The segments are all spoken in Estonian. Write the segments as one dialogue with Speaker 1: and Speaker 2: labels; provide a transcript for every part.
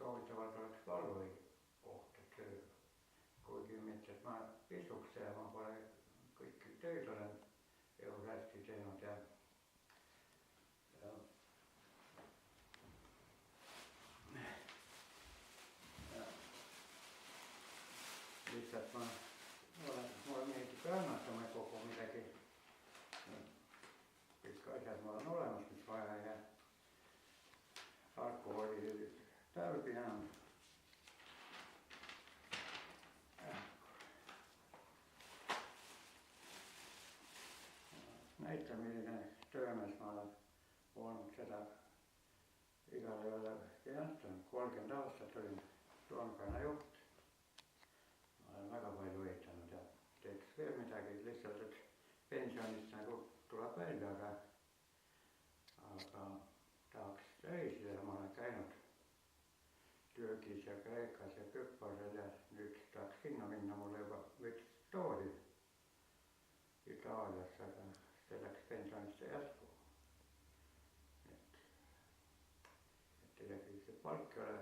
Speaker 1: soovitavalt oleks valvuri koht, et tööl. Kuigi mitte, et ma istuks ja ma pole kõiki töid olen elus hästi teinud ja lihtsalt mulle meeldib kannatama kogu midagi. Kõik asjad mul on olemas, mis vaja ja alkoholi tarbi enam. Näitan, milline töömees ma olen olnud seda igale ei ole jäänud. 30 aastat olin toonkaina juht. Ma olen väga palju ehitanud ja teeks veel midagi, lihtsalt et pensionist nagu tuleb välja, aga tahaks reisida. Ma olen käinud Türgis ja Kreekas ja Küprosel ja nüüd tahaks sinna minna. Mulle juba võiks tooli Itaaliasse, aga see läks pensionist järsku. Et isegi see palk ei ole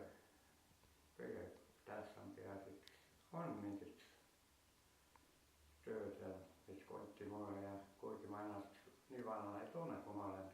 Speaker 1: kõige tähtsam, peaasi, et on mingit tööd ja mis konti mulle ja kuigi ma ennast nii vanana ei tunne, kui ma olen